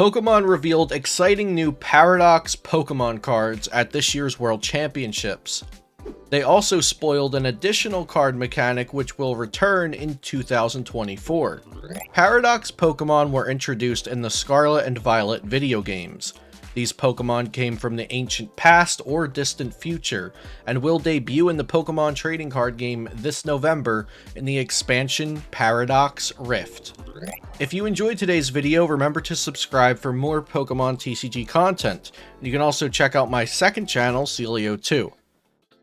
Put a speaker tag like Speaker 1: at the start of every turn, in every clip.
Speaker 1: Pokémon revealed exciting new Paradox Pokémon cards at this year's World Championships. They also spoiled an additional card mechanic which will return in 2024. Paradox Pokémon were introduced in the Scarlet and Violet video games. These Pokémon came from the ancient past or distant future, and will debut in the Pokémon trading card game this November in the expansion Paradox Rift. If you enjoyed today's video, remember to subscribe for more Pokémon TCG content. You can also check out my second channel, Celio 2.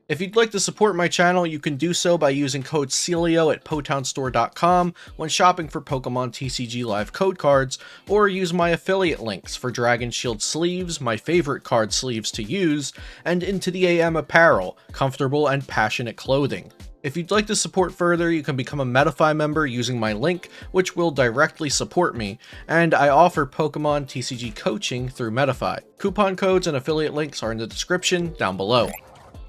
Speaker 1: If you'd like to support my channel, you can do so by using code CELIO at PotownStore.com when shopping for Pokemon TCG Live code cards, or use my affiliate links for Dragon Shield sleeves, my favorite card sleeves to use, and Into the AM apparel, comfortable and passionate clothing. If you'd like to support further, you can become a Metafy member using my link, which will directly support me, and I offer Pokemon TCG coaching through Metafy. Coupon codes and affiliate links are in the description down below.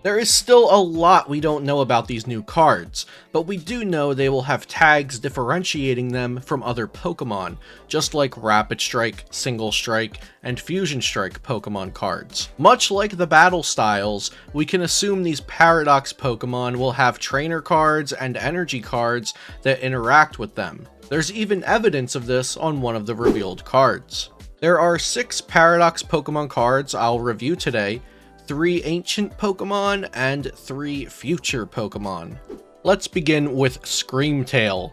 Speaker 1: There is still a lot we don't know about these new cards, but we do know they will have tags differentiating them from other Pokemon, just like Rapid Strike, Single Strike, and Fusion Strike Pokemon cards. Much like the battle styles, we can assume these Paradox Pokemon will have trainer cards and energy cards that interact with them. There's even evidence of this on one of the revealed cards. There are 6 Paradox Pokemon cards I'll review today, 3 ancient Pokemon, and 3 future Pokemon. Let's begin with Screamtail.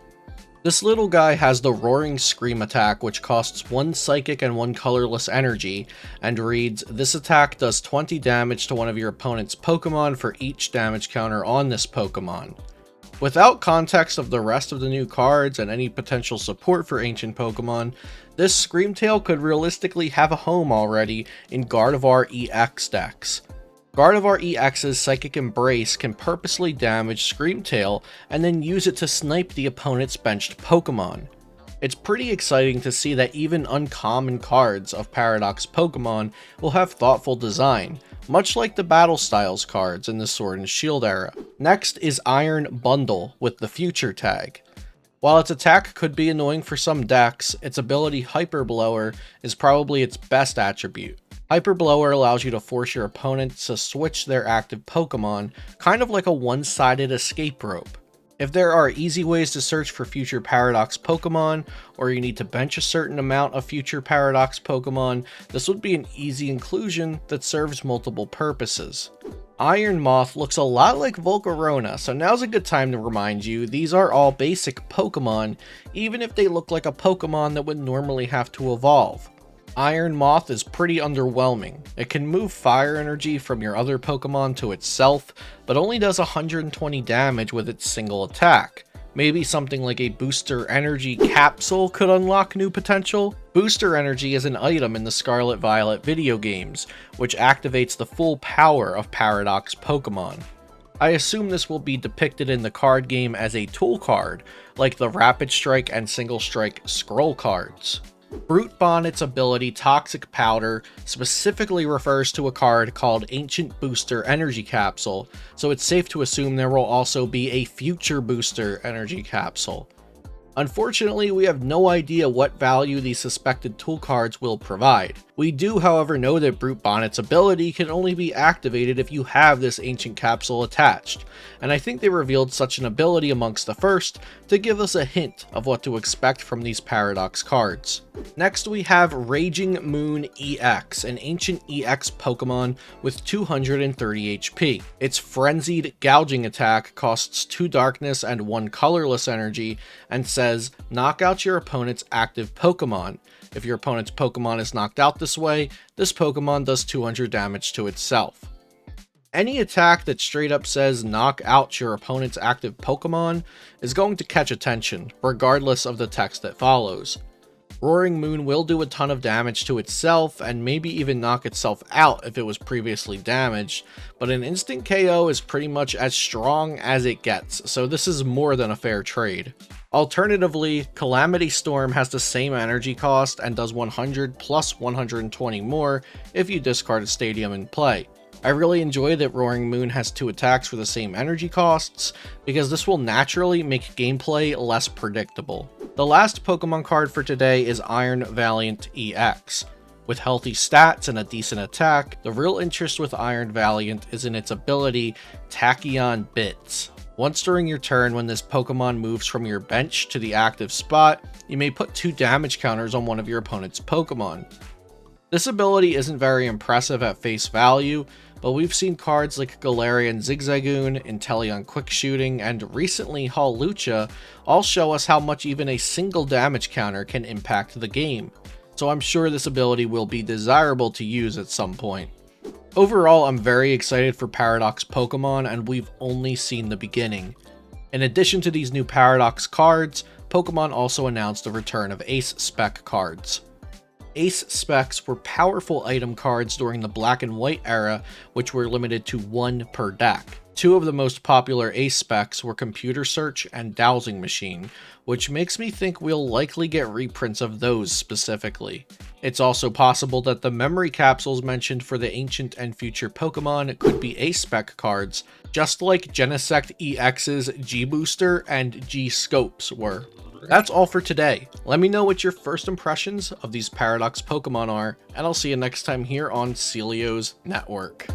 Speaker 1: This little guy has the Roaring Scream attack, which costs 1 Psychic and 1 colorless energy, and reads, "This attack does 20 damage to one of your opponent's Pokemon for each damage counter on this Pokemon." Without context of the rest of the new cards and any potential support for ancient Pokemon, this Screamtail could realistically have a home already in Gardevoir EX decks. Gardevoir EX's Psychic Embrace can purposely damage Screamtail and then use it to snipe the opponent's benched Pokemon. It's pretty exciting to see that even uncommon cards of Paradox Pokemon will have thoughtful design, much like the Battle Styles cards in the Sword and Shield era. Next is Iron Bundle with the Future tag. While its attack could be annoying for some decks, its ability Hyper Blower is probably its best attribute. Hyper Blower allows you to force your opponent to switch their active Pokemon, kind of like a one-sided escape rope. If there are easy ways to search for future Paradox Pokemon, or you need to bench a certain amount of future Paradox Pokemon, this would be an easy inclusion that serves multiple purposes. Iron Moth looks a lot like Volcarona, so now's a good time to remind you these are all basic Pokemon, even if they look like a Pokemon that would normally have to evolve. Iron Moth is pretty underwhelming. It can move fire energy from your other Pokemon to itself, but only does 120 damage with its single attack. Maybe something like a Booster Energy Capsule could unlock new potential? Booster Energy is an item in the Scarlet Violet video games, which activates the full power of Paradox Pokemon. I assume this will be depicted in the card game as a tool card, like the Rapid Strike and Single Strike scroll cards. Brute Bonnet's ability Toxic Powder specifically refers to a card called Ancient Booster Energy Capsule, so it's safe to assume there will also be a Future Booster Energy Capsule. Unfortunately, we have no idea what value these suspected tool cards will provide. We do, however, know that Brute Bonnet's ability can only be activated if you have this ancient capsule attached, and I think they revealed such an ability amongst the first to give us a hint of what to expect from these Paradox cards. Next we have Raging Moon EX, an ancient EX Pokemon with 230 HP. Its Frenzied Gouging attack costs 2 darkness and 1 colorless energy, and says, knock out your opponent's active Pokemon. If your opponent's Pokemon is knocked out this way, this Pokemon does 200 damage to itself. Any attack that straight up says knock out your opponent's active Pokemon is going to catch attention, regardless of the text that follows. Roaring Moon will do a ton of damage to itself, and maybe even knock itself out if it was previously damaged, but an instant KO is pretty much as strong as it gets, so this is more than a fair trade. Alternatively, Calamity Storm has the same energy cost and does 100 plus 120 more if you discard a stadium in play. I really enjoy that Roaring Moon has 2 attacks for the same energy costs, because this will naturally make gameplay less predictable. The last Pokemon card for today is Iron Valiant EX. With healthy stats and a decent attack, the real interest with Iron Valiant is in its ability Tachyon Bits. Once during your turn when this Pokemon moves from your bench to the active spot, you may put 2 damage counters on one of your opponent's Pokemon. This ability isn't very impressive at face value, but we've seen cards like Galarian Zigzagoon, Inteleon Quick Shooting, and recently Hawlucha all show us how much even a single damage counter can impact the game, so I'm sure this ability will be desirable to use at some point. Overall, I'm very excited for Paradox Pokemon, and we've only seen the beginning. In addition to these new Paradox cards, Pokemon also announced the return of Ace Spec cards. Ace Specs were powerful item cards during the Black and White era, which were limited to 1 per deck. 2 of the most popular Ace Specs were Computer Search and Dowsing Machine, which makes me think we'll likely get reprints of those specifically. It's also possible that the memory capsules mentioned for the Ancient and Future Pokemon could be Ace Spec cards, just like Genesect EX's G-Booster and G-Scopes were. That's all for today. Let me know what your first impressions of these Paradox Pokemon are, and I'll see you next time here on Celio's Network.